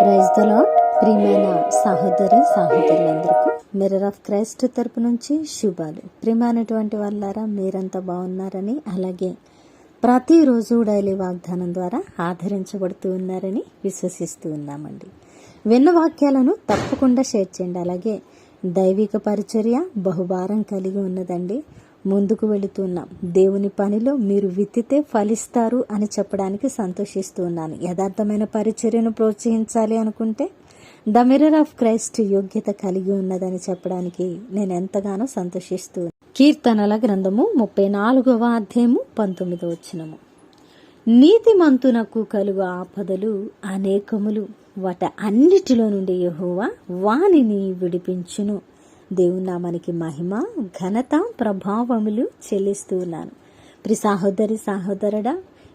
Praise the lord. ప్రియమైన సహోదరులందరికీ mirror of Christ తరపు నుంచి శుభాలు. ప్రియమైనటువంటి వాళ్ళారా, మీరంతా బాగున్నారని, అలాగే ప్రతిరోజు డైలీ వాగ్దానం ద్వారా ఆదరించబడుతూ ఉన్నారని విశ్వసిస్తూ ఉన్నామండి. విన్న వాక్యాలను తప్పకుండా షేర్ చేయండి. అలాగే దైవిక పరిచర్య బహుభారం కలిగి ఉన్నదండి. ముందుకు వెళుతున్నాం. దేవుని పనిలో మీరు విత్తితే ఫలిస్తారు అని చెప్పడానికి సంతోషిస్తూ ఉన్నాను. యథార్థమైన పరిచర్యను ప్రోత్సహించాలి అనుకుంటే ద మిర్రర్ ఆఫ్ క్రైస్ట్ యోగ్యత కలిగి ఉన్నదని చెప్పడానికి నేను ఎంతగానో సంతోషిస్తూ. కీర్తనల గ్రంథము 34వ అధ్యాయము 19వ వచనము. నీతిమంతునకు కలుగు ఆపదలు అనేకములు, వాటి అన్నిటిలో నుండి యెహోవా వానిని విడిపించును. దేవుని నామానికి మహిమ, ఘనత, ప్రభావములు చెల్లిస్తూ ఉన్నాను. ప్రియ సహోదరుడా,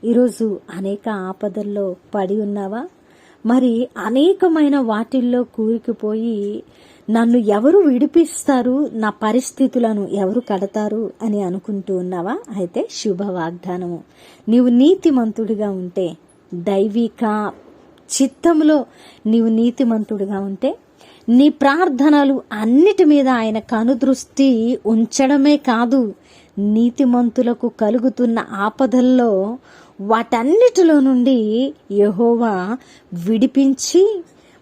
ఈరోజు అనేక ఆపదల్లో పడి ఉన్నావా? మరి అనేకమైన వాటిల్లో కూరుకుపోయి నన్ను ఎవరు విడిపిస్తారు, నా పరిస్థితులను ఎవరు కడతారు అని అనుకుంటూ ఉన్నావా? అయితే శుభ వాగ్దానము. నీవు నీతిమంతుడిగా ఉంటే, దైవిక చిత్తంలో నీవు నీతిమంతుడిగా ఉంటే, నీ ప్రార్థనలు అన్నిటి మీద ఆయన కనుదృష్టి ఉంచడమే కాదు, నీతిమంతులకు కలుగుతున్న ఆపదల్లో వాటన్నిటిలో నుండి యెహోవా విడిపించి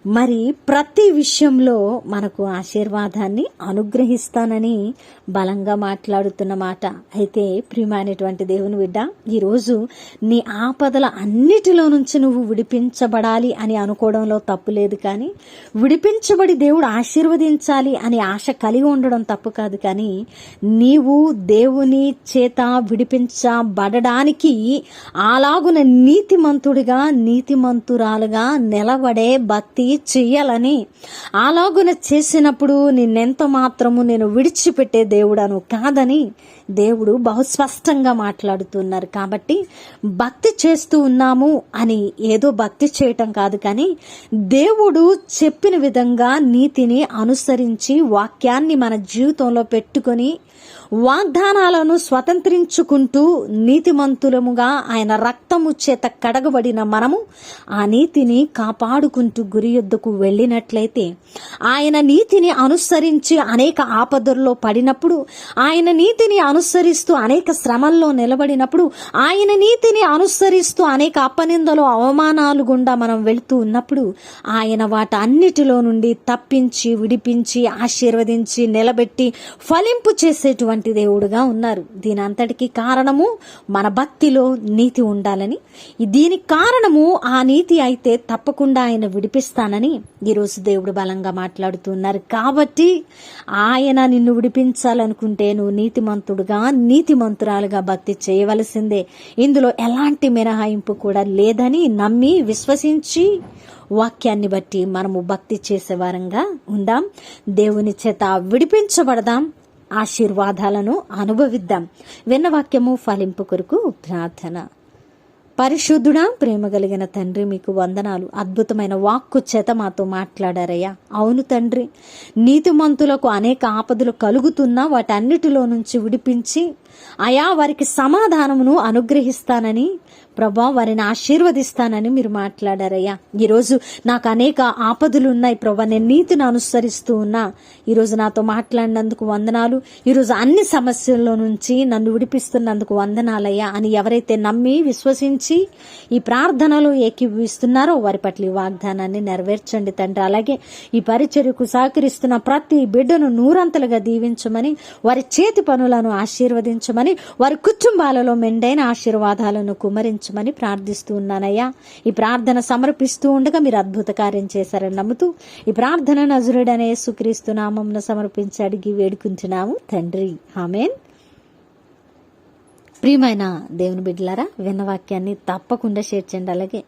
మరి ప్రతి విషయంలో మనకు ఆశీర్వాదాన్ని అనుగ్రహిస్తానని బలంగా మాట్లాడుతున్న మాట. అయితే ప్రియమైనటువంటి దేవుని బిడ్డ, ఈరోజు నీ ఆపదల అన్నిటిలో నుంచి నువ్వు విడిపించబడాలి అని అనుకోవడంలో తప్పు లేదు. కానీ విడిపించబడి దేవుడు ఆశీర్వదించాలి అని ఆశ కలిగి ఉండడం తప్పు కాదు. కానీ నీవు దేవుని చేత విడిపించబడడానికి అలాగున నీతిమంతుడిగా, నీతిమంతురాలుగా నిలబడే భక్తి చెయ్యాలని, అలాగున చేసినప్పుడు నిన్నెంత మాత్రము నేను విడిచిపెట్టే దేవుడను కాదని దేవుడు బహుస్పష్టంగా మాట్లాడుతున్నారు. కాబట్టి భక్తి చేస్తూ ఉన్నాము అని ఏదో భక్తి చేయటం కాదు, కానీ దేవుడు చెప్పిన విధంగా నీతిని అనుసరించి వాక్యాన్ని మన జీవితంలో పెట్టుకొని వాగ్దానాలను స్వతంత్రించుకుంటూ నీతిమంతులముగా ఆయన రక్తము చేత కడగబడిన మనము ఆ నీతిని కాపాడుకుంటూ గురి యొద్దకు వెళ్ళినట్లయితే, ఆయన నీతిని అనుసరించి అనేక ఆపదల్లో పడినప్పుడు, ఆయన నీతిని అనుసరిస్తూ అనేక శ్రమల్లో నిలబడినప్పుడు, ఆయన నీతిని అనుసరిస్తూ అనేక అపనిందలు అవమానాలు గుండా మనం వెళుతూ ఉన్నప్పుడు, ఆయన వాటన్నిటిలో నుండి తప్పించి, విడిపించి, ఆశీర్వదించి, నిలబెట్టి ఫలింపు చేసేటువంటి దేవుడుగా ఉన్నారు. దీని అంతటికి కారణము మన భక్తిలో నీతి ఉండాలని, దీనికి కారణము ఆ నీతి అయితే తప్పకుండా ఆయన విడిపిస్తానని ఈరోజు దేవుడు బలంగా మాట్లాడుతున్నారు. కాబట్టి ఆయన నిన్ను విడిపించాలనుకుంటే నువ్వు నీతిమంతుడుగా, నీతిమంతురాలుగా భక్తి చేయవలసిందే. ఇందులో ఎలాంటి మినహాయింపు కూడా లేదని నమ్మి విశ్వసించి వాక్యాన్ని బట్టి మనము భక్తి చేసేవారంగా ఉందాం. దేవుని చేత విడిపించబడదాం, ఆశీర్వాదాలను అనుభవిద్దాం. విన్న వాక్యము ఫలింపు కొరకు ప్రార్థన. పరిశుద్ధుడా, ప్రేమ కలిగిన తండ్రి, మీకు వందనాలు. అద్భుతమైన వాక్కు చేత మాతో మాట్లాడారయ్యా. అవును తండ్రి, నీతిమంతులకు అనేక ఆపదలు కలుగుతున్నా వాటన్నిటిలో నుంచి విడిపించి అయా వారికి సమాధానమును అనుగ్రహిస్తానని, ప్రభా వారిని ఆశీర్వదిస్తానని మీరు మాట్లాడారయ్యా. ఈరోజు నాకు అనేక ఆపదలు ఉన్నాయి ప్రభా, నేను నీతిని అనుసరిస్తూ ఉన్నా. ఈరోజు నాతో మాట్లాడినందుకు వందనాలు. ఈరోజు అన్ని సమస్యల్లో నుంచి నన్ను విడిపిస్తున్నందుకు వందనాలయ్యా అని ఎవరైతే నమ్మి విశ్వసించి ఈ ప్రార్థనలో ఏకీభవిస్తున్నారో వారి పట్ల ఈ వాగ్దానాన్ని నెరవేర్చండి తండ్రి. అలాగే ఈ పరిచర్యకు సహకరిస్తున్న ప్రతి బిడ్డను నూరంతలుగా దీవించమని, వారి చేతి పనులను ఆశీర్వదించమని, వారి కుటుంబాలలో మెండైన ఆశీర్వాదాలను కుమరించమని ప్రార్థిస్తూ ఉన్నానయ్యా. ఈ ప్రార్థన సమర్పిస్తూ ఉండగా మీరు అద్భుత కార్యం చేశారని నమ్ముతూ ఈ ప్రార్థన నజరుడనే యేసుక్రీస్తు నామమున సమర్పించి అడిగి వేడుకుంటున్నాము తండ్రి, ఆమేన్. ప్రియమైన దేవుని బిడ్డలారా, విన్న వాక్యాన్ని తప్పకుండా షేర్ చేయండి. అలాగే